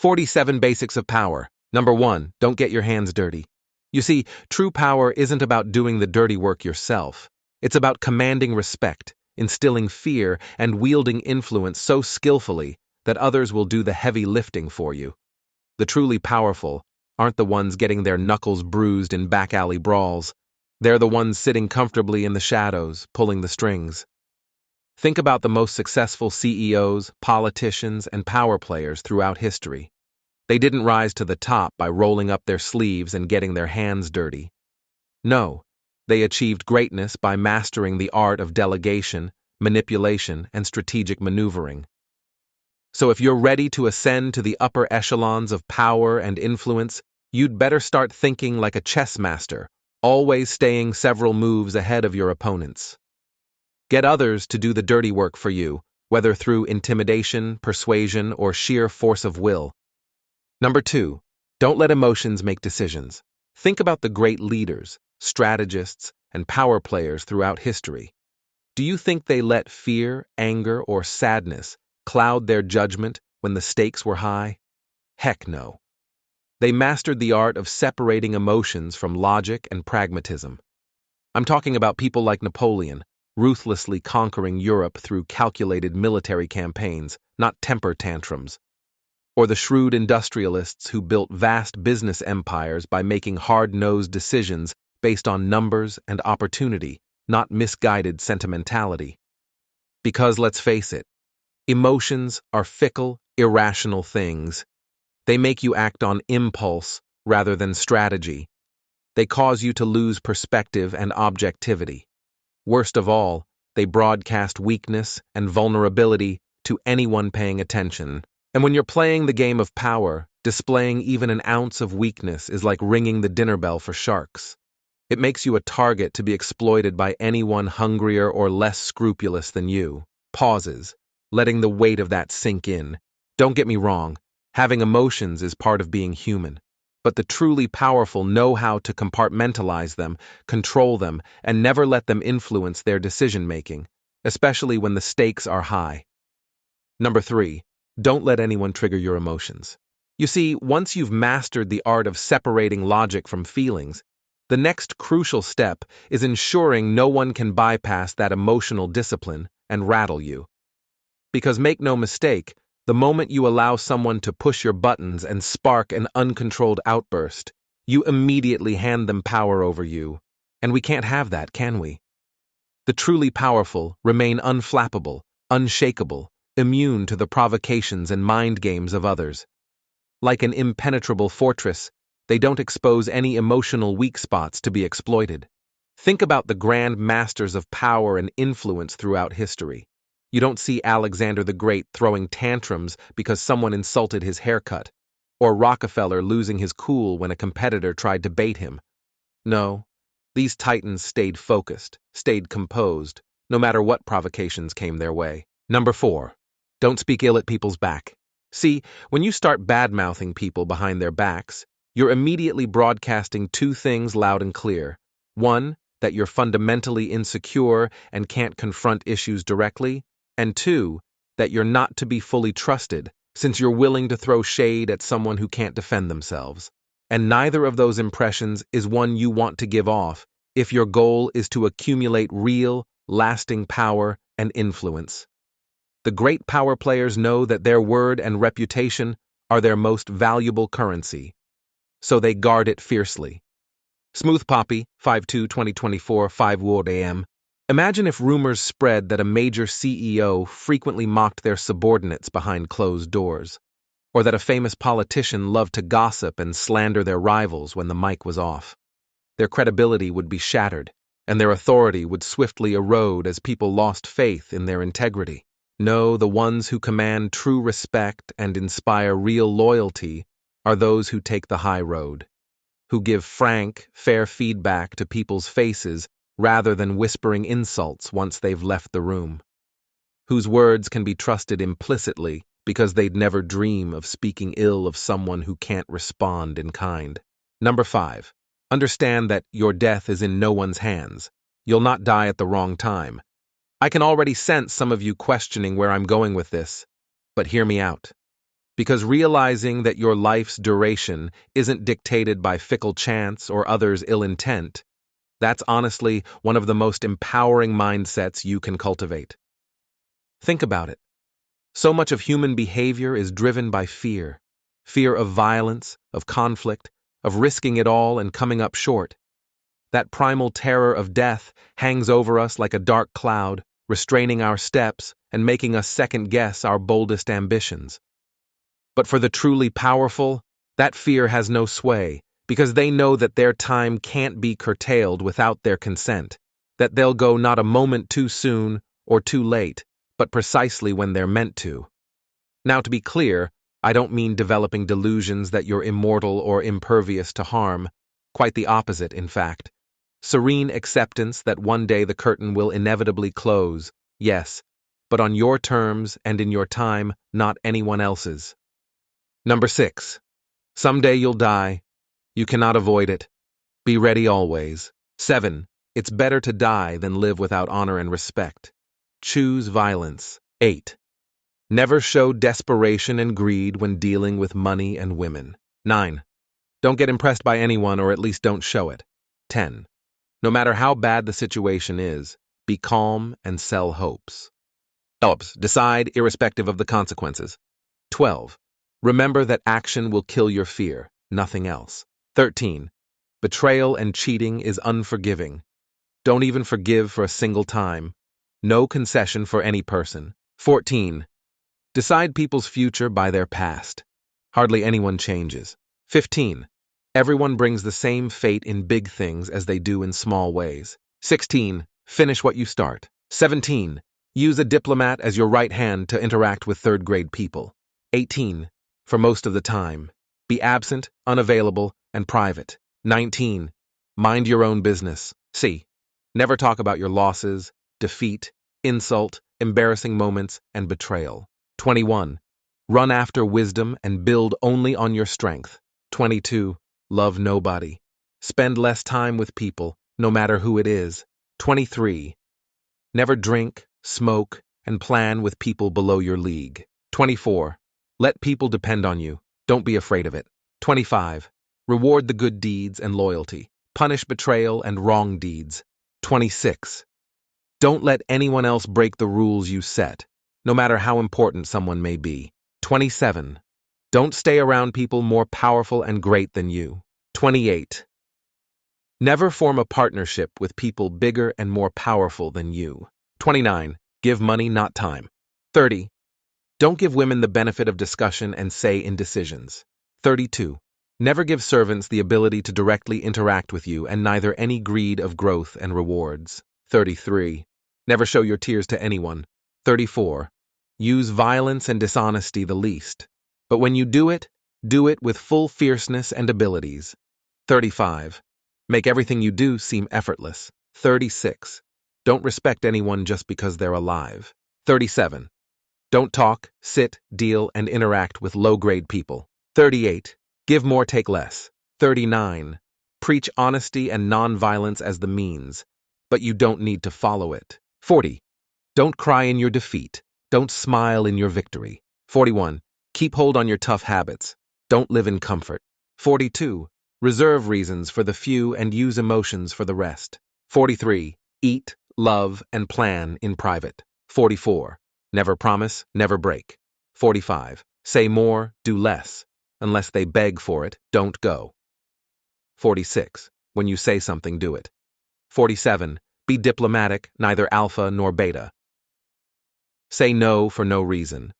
47 Basics of Power. Number 1, don't get your hands dirty. You see, true power isn't about doing the dirty work yourself. It's about commanding respect, instilling fear, and wielding influence so skillfully that others will do the heavy lifting for you. The truly powerful aren't the ones getting their knuckles bruised in back alley brawls. They're the ones sitting comfortably in the shadows, pulling the strings. Think about the most successful CEOs, politicians, and power players throughout history. They didn't rise to the top by rolling up their sleeves and getting their hands dirty. No, they achieved greatness by mastering the art of delegation, manipulation, and strategic maneuvering. So if you're ready to ascend to the upper echelons of power and influence, you'd better start thinking like a chess master, always staying several moves ahead of your opponents. Get others to do the dirty work for you, whether through intimidation, persuasion, or sheer force of will. Number 2, don't let emotions make decisions. Think about the great leaders, strategists, and power players throughout history. Do you think they let fear, anger, or sadness cloud their judgment when the stakes were high? Heck no. They mastered the art of separating emotions from logic and pragmatism. I'm talking about people like Napoleon, ruthlessly conquering Europe through calculated military campaigns, not temper tantrums. Or the shrewd industrialists who built vast business empires by making hard-nosed decisions based on numbers and opportunity, not misguided sentimentality. Because let's face it, emotions are fickle, irrational things. They make you act on impulse rather than strategy. They cause you to lose perspective and objectivity. Worst of all, they broadcast weakness and vulnerability to anyone paying attention. And when you're playing the game of power, displaying even an ounce of weakness is like ringing the dinner bell for sharks. It makes you a target to be exploited by anyone hungrier or less scrupulous than you. Pauses, letting the weight of that sink in. Don't get me wrong, having emotions is part of being human. But the truly powerful know how to compartmentalize them, control them, and never let them influence their decision-making, especially when the stakes are high. Number 3, don't let anyone trigger your emotions. You see, once you've mastered the art of separating logic from feelings, the next crucial step is ensuring no one can bypass that emotional discipline and rattle you. Because make no mistake, the moment you allow someone to push your buttons and spark an uncontrolled outburst, you immediately hand them power over you. And we can't have that, can we? The truly powerful remain unflappable, unshakable, immune to the provocations and mind games of others. Like an impenetrable fortress, they don't expose any emotional weak spots to be exploited. Think about the grand masters of power and influence throughout history. You don't see Alexander the Great throwing tantrums because someone insulted his haircut, or Rockefeller losing his cool when a competitor tried to bait him. No, these titans stayed focused, stayed composed, no matter what provocations came their way. Number 4, don't speak ill at people's back. See, when you start bad-mouthing people behind their backs, you're immediately broadcasting 2 things loud and clear. 1, that you're fundamentally insecure and can't confront issues directly, and 2, that you're not to be fully trusted, since you're willing to throw shade at someone who can't defend themselves. And neither of those impressions is one you want to give off if your goal is to accumulate real, lasting power and influence. The great power players know that their word and reputation are their most valuable currency, so they guard it fiercely. Smooth Poppy, 5/2/2024, 5 a.m. Imagine if rumors spread that a major CEO frequently mocked their subordinates behind closed doors, or that a famous politician loved to gossip and slander their rivals when the mic was off. Their credibility would be shattered, and their authority would swiftly erode as people lost faith in their integrity. No, the ones who command true respect and inspire real loyalty are those who take the high road, who give frank, fair feedback to people's faces rather than whispering insults once they've left the room, whose words can be trusted implicitly because they'd never dream of speaking ill of someone who can't respond in kind. Number 5, understand that your death is in no one's hands. You'll not die at the wrong time. I can already sense some of you questioning where I'm going with this, but hear me out. Because realizing that your life's duration isn't dictated by fickle chance or others' ill intent, that's honestly one of the most empowering mindsets you can cultivate. Think about it. So much of human behavior is driven by fear. Fear of violence, of conflict, of risking it all and coming up short. That primal terror of death hangs over us like a dark cloud, restraining our steps and making us second-guess our boldest ambitions. But for the truly powerful, that fear has no sway, because they know that their time can't be curtailed without their consent, that they'll go not a moment too soon or too late, but precisely when they're meant to. Now, to be clear, I don't mean developing delusions that you're immortal or impervious to harm. Quite the opposite, in fact. Serene acceptance that one day the curtain will inevitably close, yes, but on your terms and in your time, not anyone else's. Number 6. Someday you'll die. You cannot avoid it. Be ready always. 7. It's better to die than live without honor and respect. Choose violence. 8. Never show desperation and greed when dealing with money and women. 9. Don't get impressed by anyone, or at least don't show it. 10. No matter how bad the situation is, be calm and sell hopes. Decide irrespective of the consequences. 12. Remember that action will kill your fear, nothing else. 13. Betrayal and cheating is unforgiving. Don't even forgive for a single time. No concession for any person. 14. Decide people's future by their past. Hardly anyone changes. 15. Everyone brings the same fate in big things as they do in small ways. 16. Finish what you start. 17. Use a diplomat as your right hand to interact with third-grade people. 18. For most of the time, be absent, unavailable, and private. 19. Mind your own business. C. Never talk about your losses, defeat, insult, embarrassing moments, and betrayal. 21. Run after wisdom and build only on your strength. 22. Love nobody. Spend less time with people, no matter who it is. 23. Never drink, smoke, and plan with people below your league. 24. Let people depend on you. Don't be afraid of it. 25. Reward the good deeds and loyalty. Punish betrayal and wrong deeds. 26. Don't let anyone else break the rules you set, no matter how important someone may be. 27. Don't stay around people more powerful and great than you. 28. Never form a partnership with people bigger and more powerful than you. 29. Give money, not time. 30. Don't give women the benefit of discussion and say in decisions. 32. Never give servants the ability to directly interact with you, and neither any greed of growth and rewards. 33. Never show your tears to anyone. 34. Use violence and dishonesty the least. But when you do it with full fierceness and abilities. 35. Make everything you do seem effortless. 36. Don't respect anyone just because they're alive. 37. Don't talk, sit, deal, and interact with low-grade people. 38. Give more, take less. 39. Preach honesty and non-violence as the means, but you don't need to follow it. 40. Don't cry in your defeat. Don't smile in your victory. 41. Keep hold on your tough habits. Don't live in comfort. 42. Reserve reasons for the few and use emotions for the rest. 43. Eat, love, and plan in private. 44. Never promise, never break. 45. Say more, do less. Unless they beg for it, don't go. 46. When you say something, do it. 47. Be diplomatic, neither alpha nor beta. Say no for no reason.